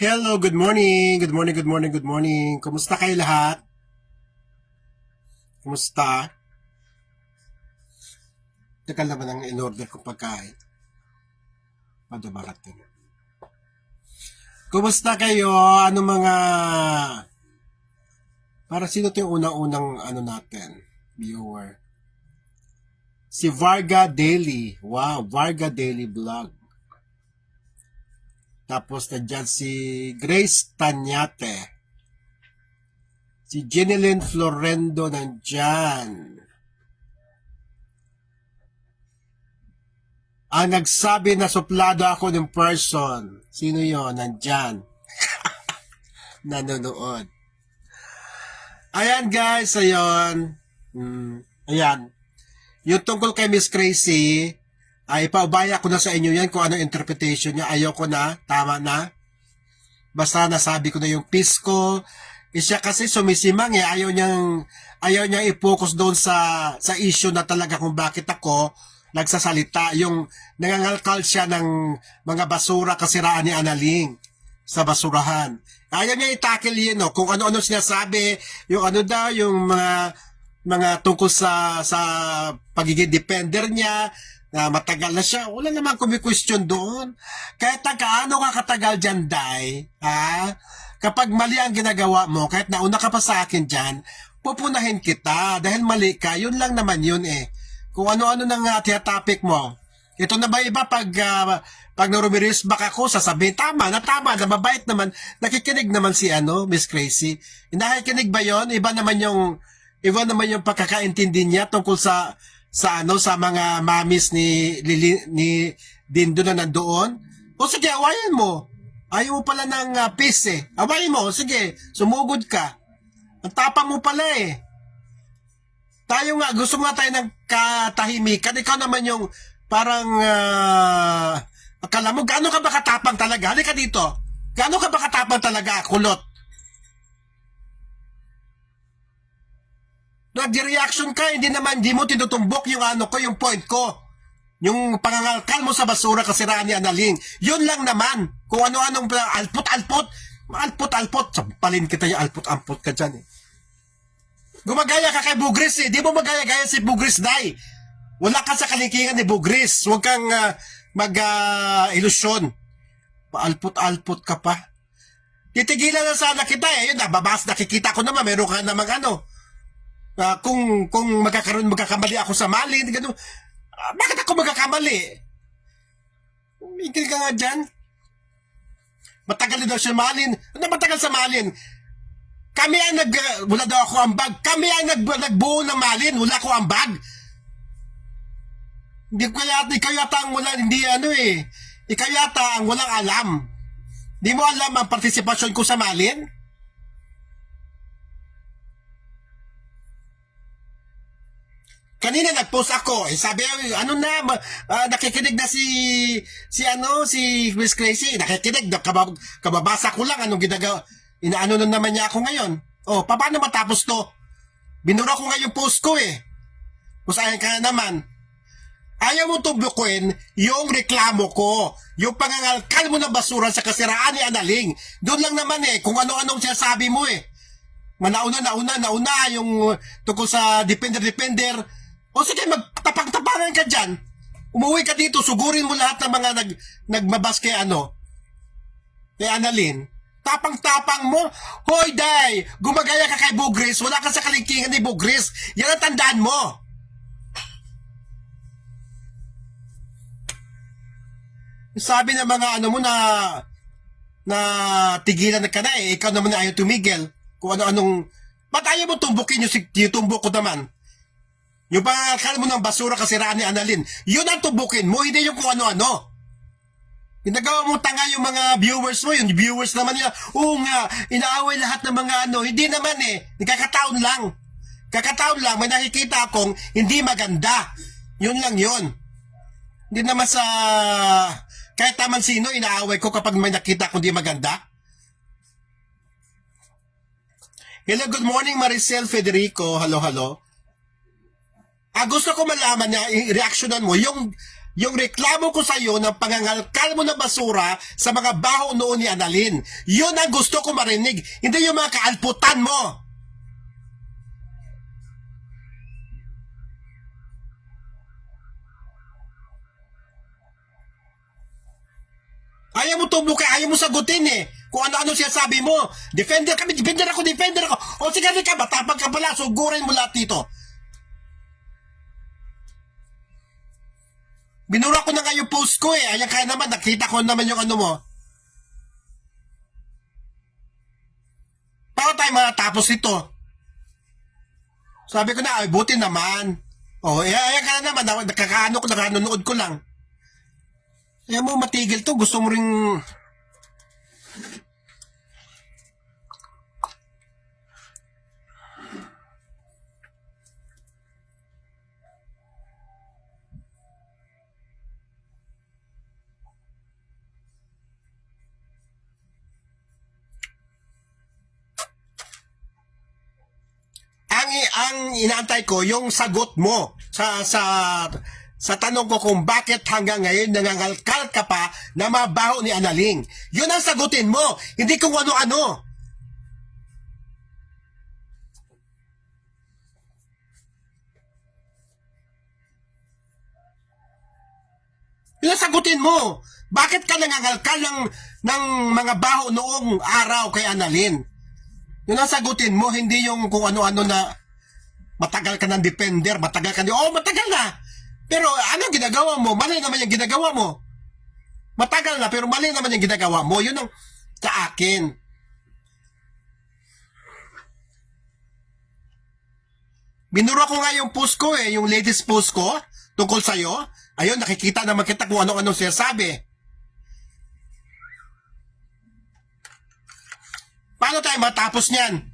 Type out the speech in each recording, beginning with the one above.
Hello, good morning. Good morning, good morning, good morning. Kumusta kayo lahat? Kumusta? Teka naman ang in-order kong pagkain. Padabarating. Kumusta kayo? Ano mga... Para sino ito yung unang-unang natin? Viewer. Si Varga Daily. Wow, Varga Daily Vlog. Tapos nandiyan si Grace Tanyate. Si Jeneline Florendo nandyan. Ang nagsabi na suplado ako ng person. Sino yon? Nandyan. Nanonood. Ayan guys, ayan. Ayan. Yung tungkol kay Miss Crazy, ay paubaya ko na sa inyo yan kung ano interpretation niya. Ayoko na. Tama na. Basta nasabi ko na yung piece ko. Siya kasi sumisimang eh. Ayaw niyang i-focus doon sa issue na talaga kung bakit ako nagsasalita. Yung nangangalkal siya ng mga basura kasiraan ni Analing sa basurahan. Ayaw niya i-tackle yun, no? Kung ano-ano sinasabi, yung ano daw, yung mga tungkol sa pagiging defender niya, na matagal na siya, wala naman kumi-question doon. Kahit gaano ka katagal dyan, Day, ha? Kapag mali ang ginagawa mo, kahit nauna ka pa sa akin dyan, pupunahin kita. Dahil mali ka, yun lang naman yun eh. Kung ano-ano nang topic mo. Ito na ba iba pag narumiris back ako, sasabihin, tama, mabait naman, nakikinig naman si Miss Crazy. Nakikinig ba yon? Iba naman yung pagkakaintindi niya tungkol sa mga mamis ni Dindo na nandoon. O sige, awayin mo. Ayaw mo pala ng peace eh. Awayin mo, sige, sumugod ka. Ang tapang mo pala eh. Tayo nga, gusto nga tayo ng katahimikan. Ikaw naman yung parang, akala mo, gaano ka ba katapang talaga? Halika dito. Gaano ka ba katapang talaga, kulot? Nag-reaction ka, hindi mo tinutumbok yung yung point ko. Yung pangangalkal mo sa basura kasiraan ni Analing. Yun lang naman. Kung ano-anong alpot-alpot. Sampalin kita yung alpot-alpot ka dyan eh. Gumagaya ka kay Bugris eh. Di mo magaya-gaya si Bugris, Day. Wala ka sa kalikingan ni Bugris. Huwag kang mag-ilusyon. Paalpot-alpot ka pa. Titigilan na sana kita eh. Yun, nababas, nakikita ko naman. Meron ka namang kung magkakamali ako sa mali, gano'n. Bakit ako magkakamali? Umigil ka nga dyan. Matagal na daw siya malin. Ano matagal sa malin? Kami ang wala daw ako ambag. Kami ang nagbuo ng malin. Wala ko ambag. Ikaw yata ang wala, ikaw yata ang walang alam. Di mo alam ang partisipasyon ko sa malin? Kanina nag-post ako, sabi nakikinig na si Miss Crazy, nakikinig, kababasa ko lang anong ginagawa, inaano na naman niya ako ngayon. Oh, paano matapos to? Binura ko nga yung post ko eh. Kusayan ka na naman. Ayaw mo tumbukuin yung reklamo ko, yung pangangalkal mo ng basura sa kasiraan ni Analing. Doon lang naman eh, kung ano-anong sinasabi mo eh. Nauna yung tungkol sa defender. O sige, magtapang-tapangan ka dyan. Umuwi ka dito, sugurin mo lahat ng mga nagmabas kay kay Analin. Tapang-tapang mo. Hoy, Day, gumagaya ka kay Bugris, wala ka sa kalingkingan ni Bugris. Yan ang tandaan mo. Sabi ng mga mo na tigilan ka na eh, ikaw naman na ayaw tumigil. Kung ano-anong, ba't ayaw mo tumbukin yung tumbok ko naman? Yung pangalkal mo ng basura kasiraan ni Analin, yun ang tubukin mo, hindi yung kung ano-ano. Ginagawa mo tanga yung mga viewers mo, yung viewers naman nila, oo nga, inaaway lahat ng mga hindi naman eh, kakataon lang. Kakataon lang, may nakikita akong hindi maganda. Yun lang yun. Hindi naman sa, kahit naman sino, inaaway ko kapag may nakita akong hindi maganda. Hello, good morning Maricel Federico, hello. Gusto ko malaman na reaksyonan mo yung yung reklamo ko sa iyo ng pangangalkal mo ng basura sa mga baho noon ni Annalyn. Yun ang gusto ko marinig, hindi yung mga kaalputan mo. Ayaw mo tumbuka, ayaw mo sagutin eh. Kung ano-ano siya sabi mo. Defender kami, defender ako, defender ako. O sige ka, matapag ka pala, sugurin mo lahat dito. Binura ko na nga yung post ko eh. Ayan kaya naman, nakita ko naman yung ano mo. Paano tayo matapos ito? Sabi ko na, ay buti naman. O, ayan ka na naman, nakanonood ko lang. Ayaw mo matigil to, gusto mo ring... ang inaantay ko yung sagot mo sa tanong ko kung bakit hanggang ngayon nangangalkal ka pa na mabaho ni Annalyn. Yun ang sagutin mo, hindi kung ano-ano. Yun ang sagutin mo. Bakit ka nangangalkal ng mga baho noong araw kay Annalyn? Yun ang sagutin mo, hindi yung kung ano-ano na matagal ka ng defender, matagal ka matagal na. Pero ano ginagawa mo? Mali naman yung ginagawa mo. Matagal na, pero mali naman yung ginagawa mo. Yun ang sa akin. Binura ko nga yung post ko eh, yung latest post ko tungkol sa'yo. Ayun, nakikita naman kita kung ano-ano siya sabi. Paano tayo matapos niyan?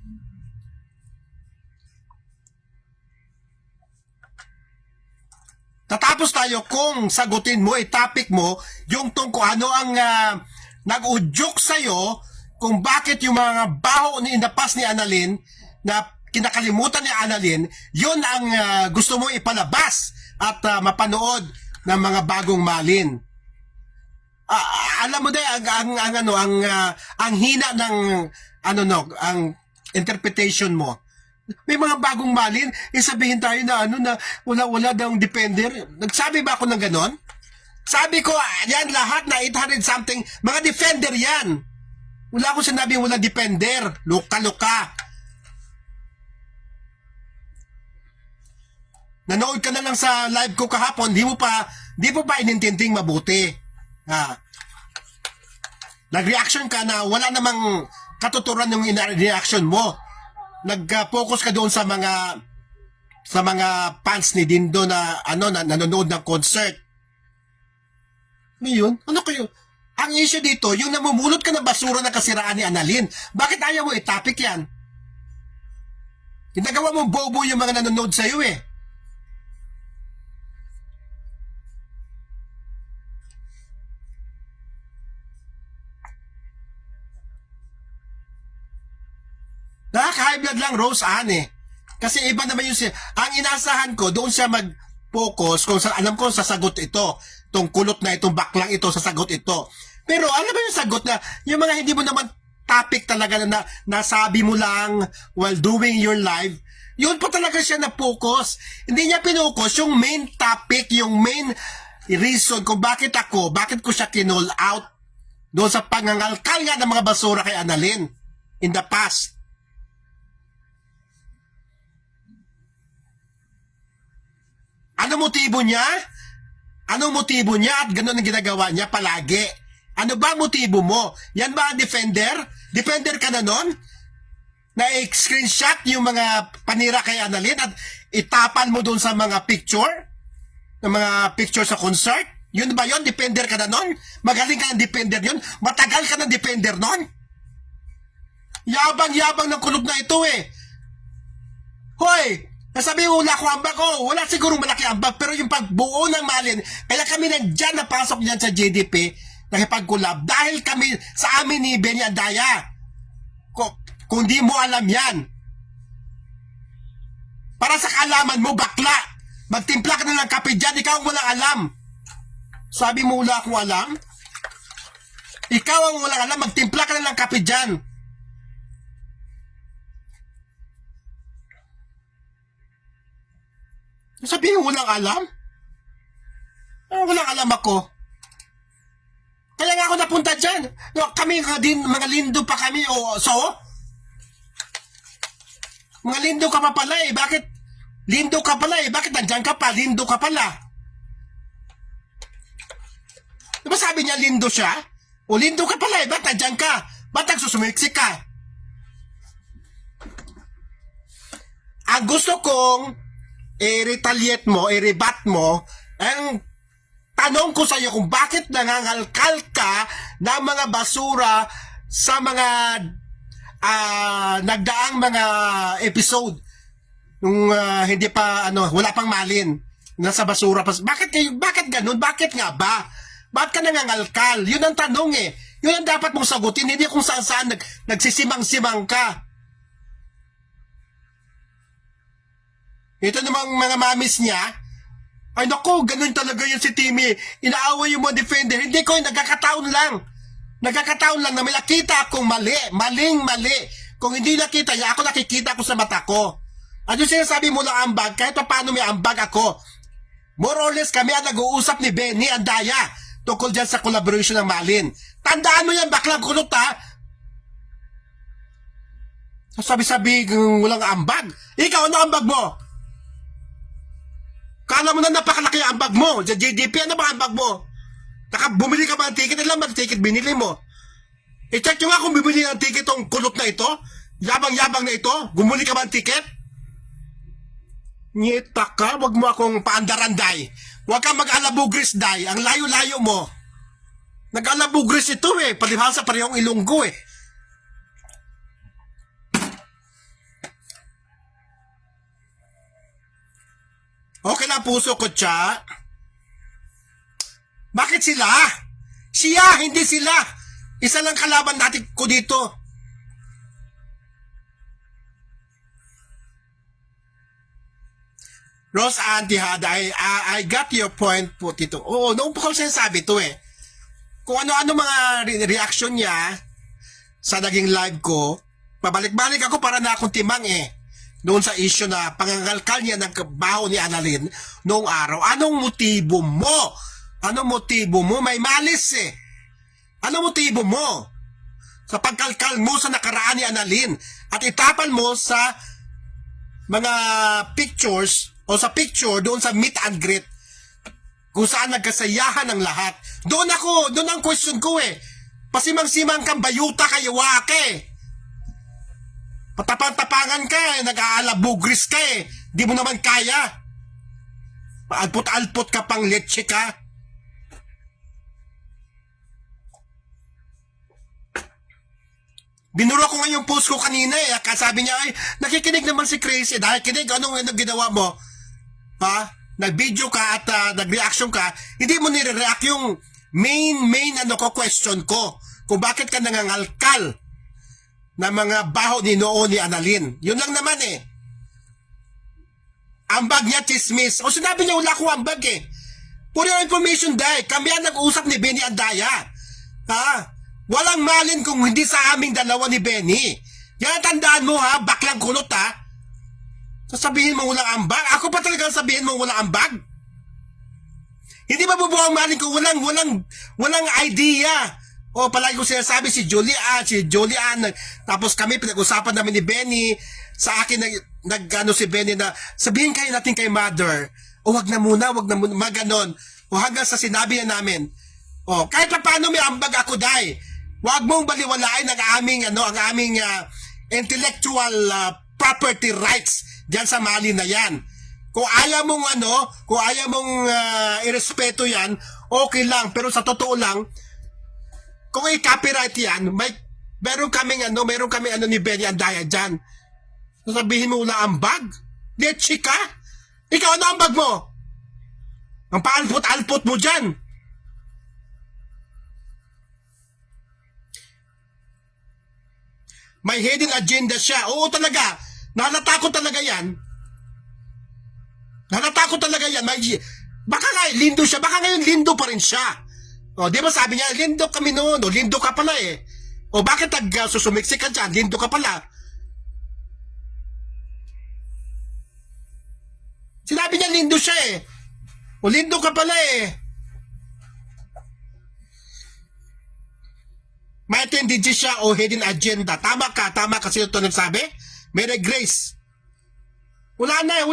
Tatapos tayo kung sagutin mo, topic mo, yung tungkol ano ang nag-udyok sa'yo kung bakit yung mga baho ni inapas ni Annalyn na kinakalimutan ni Annalyn, yun ang gusto mo ipalabas at mapanood ng mga bagong malin. Alam mo din ang hina ng ang interpretation mo. May mga bagong malin, sabihin tayo na na wala daw defender. Nagsabi ba ako ng ganon? Sabi ko, yan lahat na 800 something, mga defender yan. Wala akong sinabing wala defender. Luka-luka. Nanood ka na lang sa live ko kahapon, di mo pa inintinding mabuti. Nag-reaction ka na wala namang katuturan yung reaction mo. Nag-focus ka doon sa mga fans ni Dindo na na nanonood ng concert. Ngayon, ano kayo? Ang issue dito, yung namumulot ka ng basura na kasiraan ni Annalyn. Bakit ayaw mo i-topic yan? Ginagawa mo bobo yung mga nanonood sa'yo eh. Nakaka-high blood lang Rose Ann eh. Kasi iba naman yung ang inasahan ko, doon siya mag-focus kung alam ko sasagot ito. Itong kulot na itong baklang ito, sasagot ito. Pero alam mo yung sagot na, yung mga hindi mo naman topic talaga na nasabi mo lang while doing your live, yun pa talaga siya na-focus. Hindi niya pinocus yung main topic, yung main reason kung bakit ko siya kinall out doon sa pangangalkal nga ng mga basura kay Annalyn in the past. Ano motibo niya? Anong motibo niya at gano'n ang ginagawa niya palagi? Ano ba motibo mo? Yan ba ang defender? Defender ka na nun? Na-screenshot yung mga panira kay Annalyn at itapan mo doon sa mga picture? Ng mga picture sa concert? Yun ba yun? Defender ka na nun? Magaling ka ng defender yun? Matagal ka ng defender nun? Yabang-yabang ng kulog na ito eh. Hoy! Nasabi mo wala ko ambag ko. Wala siguro malaki ambag. Pero yung pagbuo ng malin, kaya kami nandyan napasok dyan sa GDP, nakipag-collab. Dahil kami sa amin ni Benny Andaya. Kung di mo alam yan. Para sa kaalaman mo, bakla. Magtimpla ka na ng kape dyan, ikaw ang walang alam. Sabi mo wala akong alam? Ikaw ang walang alam, magtimpla ka na ng kape dyan. Sabihin mo walang alam? Walang alam ako. Kaya nga ako napunta dyan. No, kami nga din, mga lindo pa kami. O, so? Mga lindo ka pa pala eh. Bakit? Lindo ka pala eh. Bakit nandyan ka pa? Lindo ka pala. Diba sabi niya lindo siya? O lindo ka pala eh. Bakit nandyan ka? Bakit nagsusumiksik ka? Ang gusto kong i-retaliate mo, i-rebat mo, ang tanong ko sa iyo kung bakit nangangalkal ka ng mga basura sa mga nagdaang mga episode nung hindi pa wala pang malin nasa basura pa. Bakit ganun? Bakit nga ba? Bakit ka nangangalkal? Yun ang tanong eh. Yun ang dapat mong sagutin, hindi kung saan nagsisimang-simang ka. Ito namang mga mamis niya, ay naku, ganun talaga yun si Timmy. Inaaway yung mga defender. Hindi ko, nagkakataon lang. Nagkakataon lang na may nakita akong mali. Maling-mali. Kung hindi nakita niya, ako nakikita ko sa mata ko. At yung sinasabi mo lang ambag, kahit pa paano may ambag ako. More or less kami ang nag-uusap ni Benny Andaya tungkol dyan sa collaboration ng Malin. Tandaan mo yan, baklang kulot ha. Sabi-sabi walang ambag. Ikaw, ano ambag mo? Kala mo na napakalaki ang ambag mo. Sa GDP, ano ba ang ambag mo? Bumili ka ba ng ticket? Ilan ba ang ticket binili mo? I-check nyo nga kung bibili ng ticket tong kulot na ito. Yabang-yabang na ito. Bumili ka ba ng ticket? Nyeta ka, wag mo akong paandaranday. Wag kang mag-alabugris, day. Ang layo-layo mo. Nag-alabugris ito eh. Palibhasa parehong Ilonggo eh. Okay lang puso ko, Cha. Bakit sila? Siya, hindi sila. Isa lang kalaban natin ko dito. Rose Antihada, I got your point po dito. Oo, noong po ko sinasabi to eh. Kung ano-ano mga reaction niya sa naging live ko, pabalik-balik ako para na akong timang eh. Doon sa issue na pangangalkal niya ng kabaho ni Annalyn noong araw. Anong motibo mo? Anong motibo mo? May malis eh. Anong motibo mo? Sa pagkalkal mo sa nakaraan ni Annalyn at itapan mo sa mga pictures o sa picture doon sa meet and greet kung saan nagkasayahan ng lahat. Doon ang question ko eh. Pasimang-simang kang bayuta kayo wake. Patapang-tapangan ka eh, nag-aalabugris ka eh. Di mo naman kaya. Alpot-alpot ka pang leche ka. Binura ko nga yung post ko kanina eh. Sabi niya ay, nakikinig naman si Crazy. Dahil kinig, anong ginawa mo? Ha? Nag-video ka at nag-reaction ka. Hindi mo nire-react yung main question ko. Kung bakit ka nangangalkal na mga baho ni noon ni Annalyn. Yun lang naman eh. Ambag niya, chismis. O sinabi niya, wala akong ambag eh. For your information, Day, kami ang nag-uusap ni Benny Andaya. Ha? Walang malin kung hindi sa aming dalawa ni Benny. Yan tandaan mo ha, baklang kulot ha. Sasabihin mo walang ambag? Ako pa talagang sabihin mo walang ambag? Hindi ba bubuang malin kung walang idea? O palagi ko sinasabi si Julian, tapos kami pinag-usapan namin ni Benny, sa akin nag-ano si Benny na sabihin kayo natin kay Mother, o wag na muna, maganon, o hanggang sa sinabi na namin, o kahit pa paano may ambag ako, Day, wag mong baliwalain ang aming intellectual property rights diyan sa mali na yan. Kung ayaw mong irespeto yan, okay lang, pero sa totoo lang, kung i-copyright yan, meron kaming ni Benny Andaya dyan. Sasabihin mo wala ambag? Leche ka? Ikaw ano ambag mo? Ang paalpot-alpot mo dyan. May hidden agenda siya. Oo talaga. Nalatakot talaga yan. Baka nga, lindo siya. Baka ngayon, lindo pa rin siya. O, di ba sabi niya, lindo kami noon. O, lindo ka pala eh. O, bakit susumiksi ka dyan? Lindo ka pala. Sinabi niya, lindo siya eh. O, lindo ka pala eh. May tendency siya o hidden agenda. Tama ka. Sino ito nagsabi? Mary Grace. Wala na.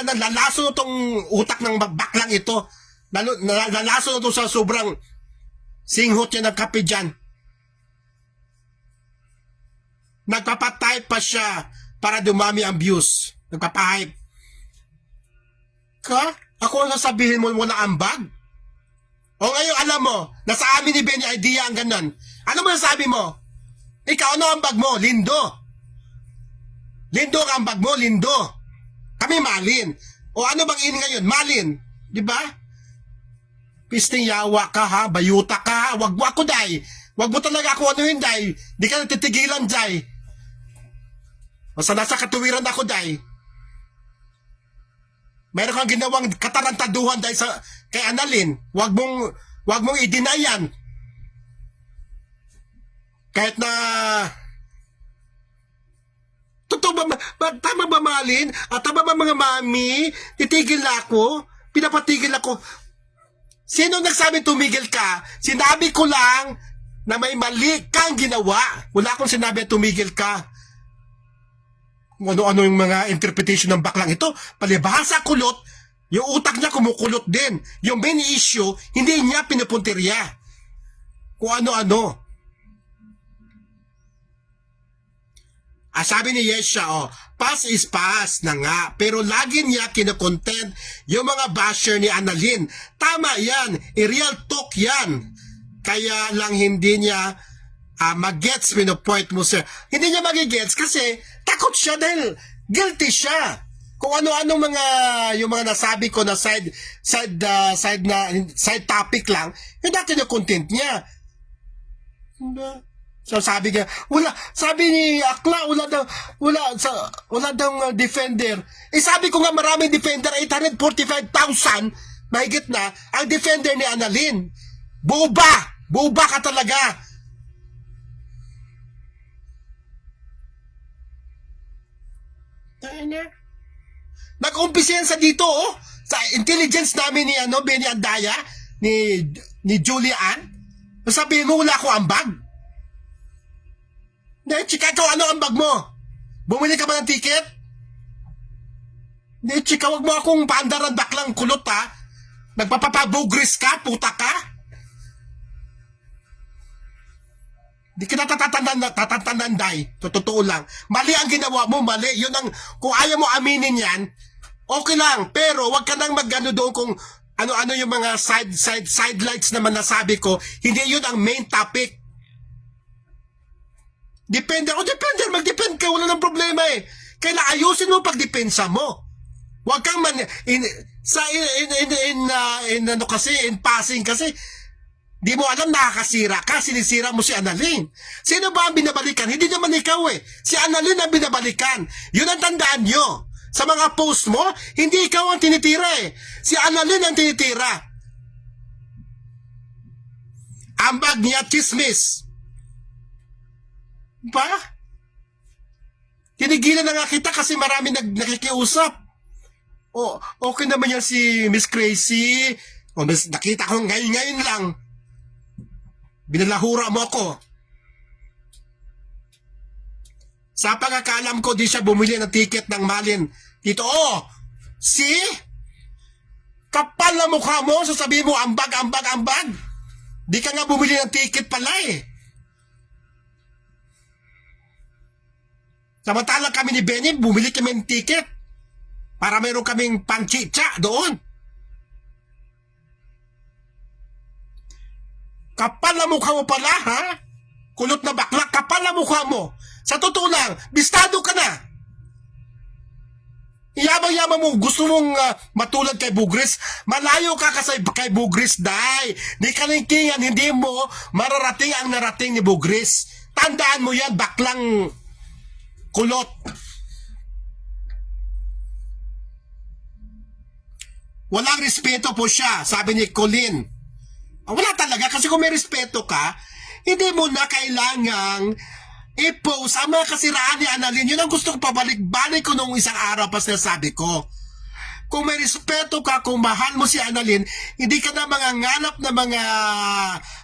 Nalalaso na itong utak ng baklang ito. Nalalaso na ito sa sobrang singhot niya ng kape dyan. Nagpapatype pa siya para dumami ang views. Nagpapahype. Ako ang sasabihin mo wala ambag? O ngayon alam mo, nasa amin ni Benny idea ang ganon. Ano mo sabi mo? Ikaw, ano ang ambag mo? Lindo. Lindo ang ambag mo, lindo. Kami malin. O ano bang in ngayon? Malin. Di ba? Pisting yawa ka ha, bayuta ka ha. Wag mo ako, day. Wag mo talaga ako ano yun, day. Di ka natitigilan, day. Basta nasa katuwiran ako, day. Meron kang ginawang katarantaduhan dahil sa kay Annalyn. Wag mong i-deny yan. Kahit na totoo ba, tama ba Malin? At tama ba mga mami? Titigil ako? Pinapatigil ako. Sino nagsabi tumigil ka? Sinabi ko lang na may mali kang ginawa. Wala akong sinabi tumigil ka. Ano-ano yung mga interpretation ng baklang ito. Palibhasa kulot, yung utak niya kumukulot din. Yung main issue, hindi niya pinupuntirya. Kung ano-ano. Sabi ni Yesha, pass is pass na nga. Pero lagi niya kinocontent yung mga basher ni Annalyn. Tama yan. I-real talk yan. Kaya lang hindi niya mag-gets point mo, sir. Hindi niya mag-gets kasi takot siya dahil guilty siya. Kung ano-anong yung mga nasabi ko na side topic lang, yung dati na content niya. So sabi niya, sabi ni Akla, wala daw defender. Sabi ko nga maraming defender, 845,000, mahigit na, ang defender ni Annalyn. Buba ka talaga. Nag-umpisa yan sa dito, sa intelligence namin ni Benny Andaya, ni Julian. Sabihin mo, wala ko ambag. Chika, ikaw, ano ambag mo? Bumili ka ba ng ticket? Chika, wag mo akong paandaran baklang kulot ha. Nagpapapabugris ka, puta ka. Di ka natatandaan, day. Totoo lang. Mali ang ginawa mo, mali. Yun ang, kung ayaw mo aminin yan, okay lang. Pero wag ka nang mag-ano doon kung ano-ano yung mga sidelights naman nasabi ko. Hindi yun ang main topic. Depende. Mag-depend ka. Wala nang problema eh. Kailangan ayusin mo pag-depensa mo. Huwag kang in passing kasi, di mo alam nakakasira ka, sinisira mo si Annalyn. Sino ba ang binabalikan? Hindi naman ikaw eh. Si Annalyn ang binabalikan. Yun ang tandaan nyo. Sa mga post mo, hindi ikaw ang tinitira eh. Si Annalyn ang tinitira. Ambag niya, chismis. Ba? Tinigilan na nga kita kasi marami nakikiusap. Okay naman yan si Miss Crazy. Nakita ko ngayon lang. Binalahura mo ako. Sa pagkakalam ko, di siya bumili ng ticket ng Malin. Dito, see? Kapal na mukha mo, sasabihin mo, ambag. Di ka nga bumili ng ticket pala eh. Samantalang kami ni Benny, bumili kami ng ticket para mayroon kaming pangchicha doon. Kapal na mukha mo pala, ha? Kulot na bakla, kapal na mukha mo. Sa totoo lang, bistado ka na. Iyabang-yabang mo, gusto mong matulad kay Bugris, malayo ka kasi kay Bugris, day. Di kalingkingan, hindi mo mararating ang narating ni Bugris. Tandaan mo yan, baklang kulot. Walang respeto po siya, sabi ni Colleen. Wala talaga, kasi kung may respeto ka, hindi mo na kailangang i-post ang mga kasiraan ni Annalyn. Yun ang gusto ko pabalik-balik ko nung isang araw pa sinasabi ko. Kung may respeto ka, kung mahal mo si Annalyn, hindi ka na manganganap na mga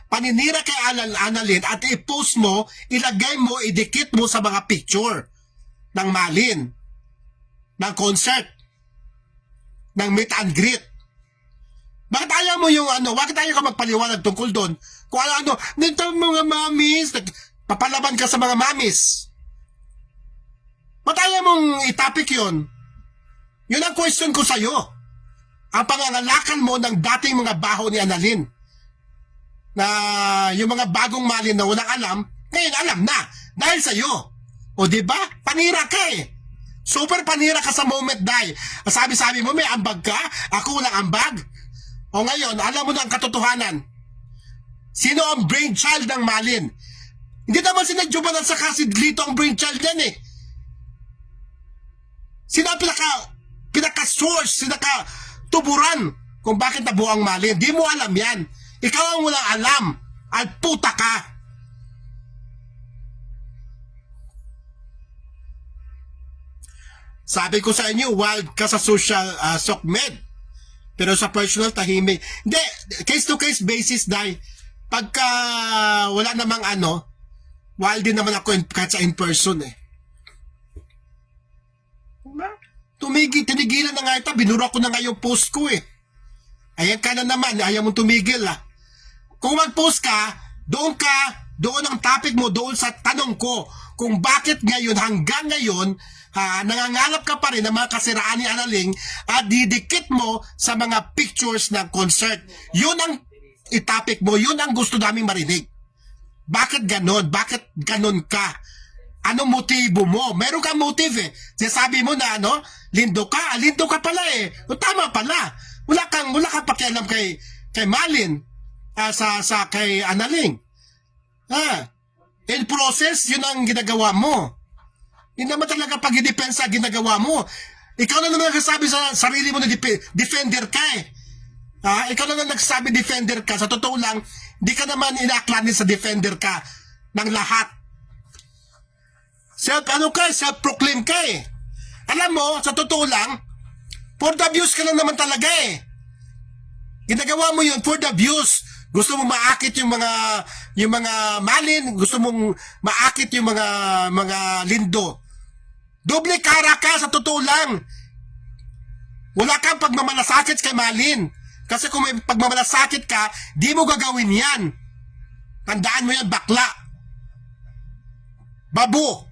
paninira kay Annalyn at i-post mo, ilagay mo, idikit mo sa mga picture ng Malin, ng concert, ng meet and greet. Bakit ayaw mo yung bakit ayaw ka magpaliwanag tungkol doon? Kung ano, nito mga mamis, papalaban ka sa mga mamis. Bakit ayaw mong itapik yun? Yun ang question ko sa'yo. Ang pangangalakan mo ng dating mga baho ni Annalyn. Na yung mga bagong Malin na walang alam, ngayon alam na. Dahil sa'yo. O diba? Panira ka eh. Super panira ka sa moment, Day. Sabi-sabi mo, may ambag ka? Ako walang ambag? O ngayon, alam mo na ang katotohanan. Sino ang brainchild ng Malin? Hindi naman si Juban at saka si Lito ang brainchild yan eh. Sino ang pinaka-source, pinaka-tuburan kung bakit nabuo ang Malin? Di mo alam yan. Ikaw ang walang alam. At puta ka. Sabi ko sa inyo, wild ka sa social sokmed. Pero sa personal, tahimik. Hindi, case-to-case basis, Day. Pagka wala namang wild din naman ako kahit sa in-person eh. Tinigilan na nga ito. Binura ko na nga yung post ko eh. Ayan ka na naman. Ayaw mong tumigil ah. Kung mag-post ka, doon ang topic mo, doon sa tanong ko, kung bakit ngayon, hanggang ngayon, nangangalap ka pa rin ng mga kasiraan ni Annalyn at didikit mo sa mga pictures ng concert. Yun ang itapik mo, yun ang gusto naming marinig. Bakit ganon? Bakit ganon ka? Anong motibo mo? Meron kang motive eh. Sabi mo na lindo ka. Lindo ka pala eh. O tama pala. Wala kang pakialam kay Malin. Kay Annalyn. In process, yun ang ginagawa mo. Hindi naman talaga pag-depensa ginagawa mo. Ikaw na naman nagsasabi sa sarili mo na defender ka eh. Ikaw na naman nagsasabi defender ka. Sa totoo lang, di ka naman inaaklanin sa defender ka ng lahat. Self-proclaim ka eh. Alam mo, sa totoo lang, for the views ka lang naman talaga eh. Ginagawa mo yun for the views. Gusto mong maakit yung mga Malin, gusto mong maakit yung mga Lindo. Doble kara ka sa totoo lang. Wala kang pagmamalasakit kay Malin. Kasi kung may pagmamalasakit ka, di mo gagawin yan. Tandaan mo yan, bakla. Babo.